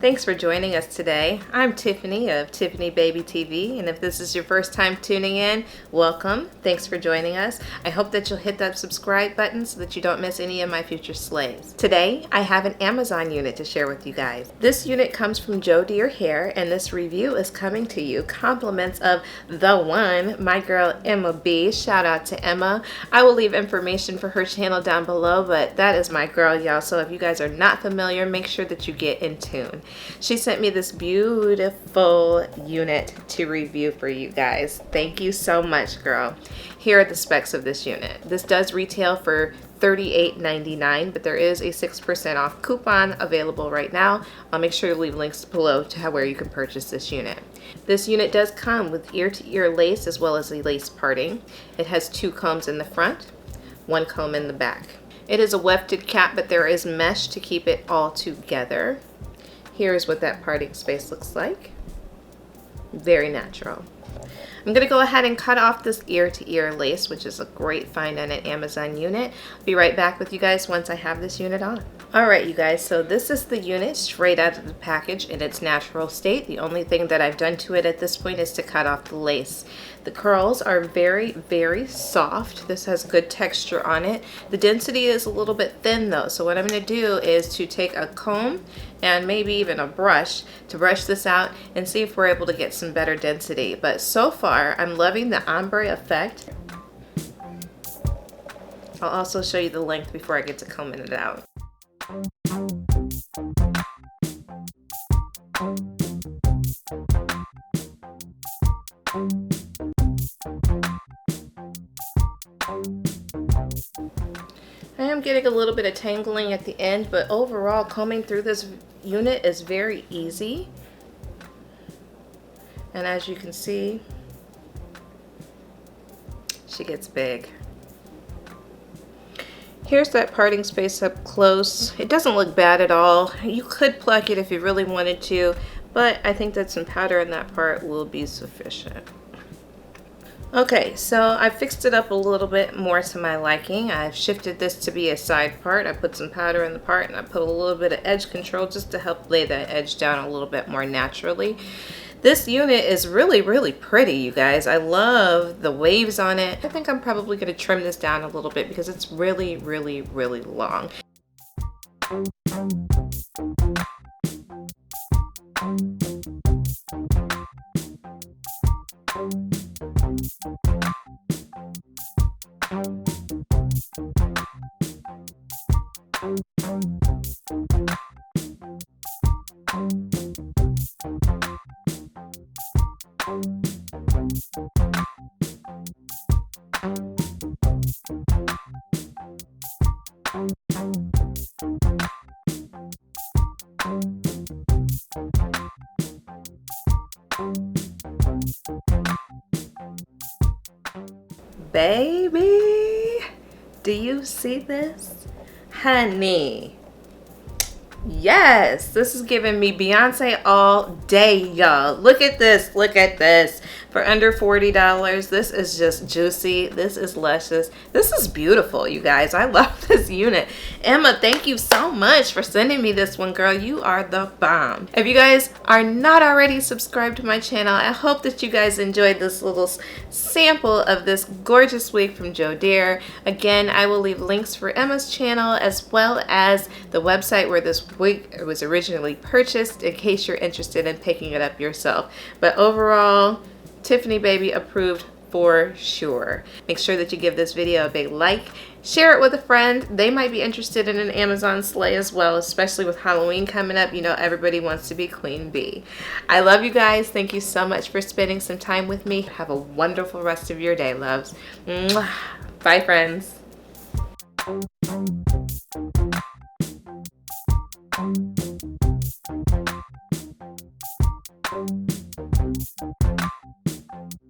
Thanks for joining us today. I'm Tiffany of Tiffany Baby TV, and if this is your first time tuning in, welcome. Thanks for joining us. I hope that you'll hit that subscribe button so that you don't miss any of my future slays. Today, I have an Amazon unit to share with you guys. This unit comes from Joedir Hair, and this review is coming to you compliments of the one, my girl Emma B. Shout out to Emma. I will leave information for her channel down below, but that is my girl, y'all. So if you guys are not familiar, make sure that you get in tune. She sent me this beautiful unit to review for you guys. Thank you so much, girl. Here are the specs of this unit. This does retail for $38.99, but there is a 6% off coupon available right now. I'll make sure to leave links below to where you can purchase this unit. This unit does come with ear-to-ear lace as well as a lace parting. It has 2 combs in the front, 1 comb in the back. It is a wefted cap, but there is mesh to keep it all together. Here's what that parting space looks like. Very natural. I'm going to go ahead and cut off this ear-to-ear lace, which is a great find on an Amazon unit. I'll be right back with you guys once I have this unit on. Alright you guys, so this is the unit straight out of the package in its natural state. The only thing that I've done to it at this point is to cut off the lace. The curls are very, very soft. This has good texture on it. The density is a little bit thin though, so what I'm going to do is to take a comb and maybe even a brush to brush this out and see if we're able to get some better density. But so far, I'm loving the ombre effect. I'll also show you the length before I get to combing it out. I am getting a little bit of tangling at the end, but overall combing through this unit is very easy. And as you can see, she gets big. Here's that parting space up close. It doesn't look bad at all. You could pluck it if you really wanted to, but I think that some powder in that part will be sufficient. Okay, so I fixed it up a little bit more to my liking. I've shifted this to be a side part. I put some powder in the part and I put a little bit of edge control just to help lay that edge down a little bit more naturally. This unit is really, really pretty, you guys. I love the waves on it. I think I'm probably going to trim this down a little bit because it's really, really, really long. Baby, do you see this? Honey. Yes, this is giving me Beyonce all day, y'all. Look at this, look at this. For under $40, this is just juicy. This is luscious. This is beautiful, you guys. I love this unit. Emma, thank you so much for sending me this one, girl. You are the bomb. If you guys are not already subscribed to my channel, I hope that you guys enjoyed this little sample of this gorgeous wig from Joedir. Again, I will leave links for Emma's channel as well as the website where this wig was originally purchased in case you're interested in picking it up yourself. But overall, Tiffany Baby approved for sure. Make sure that you give this video a big like, share it with a friend. They might be interested in an Amazon slay as well, especially with Halloween coming up. You know, everybody wants to be Queen Bee. I love you guys. Thank you so much for spending some time with me. Have a wonderful rest of your day, loves. Mwah. Bye, friends.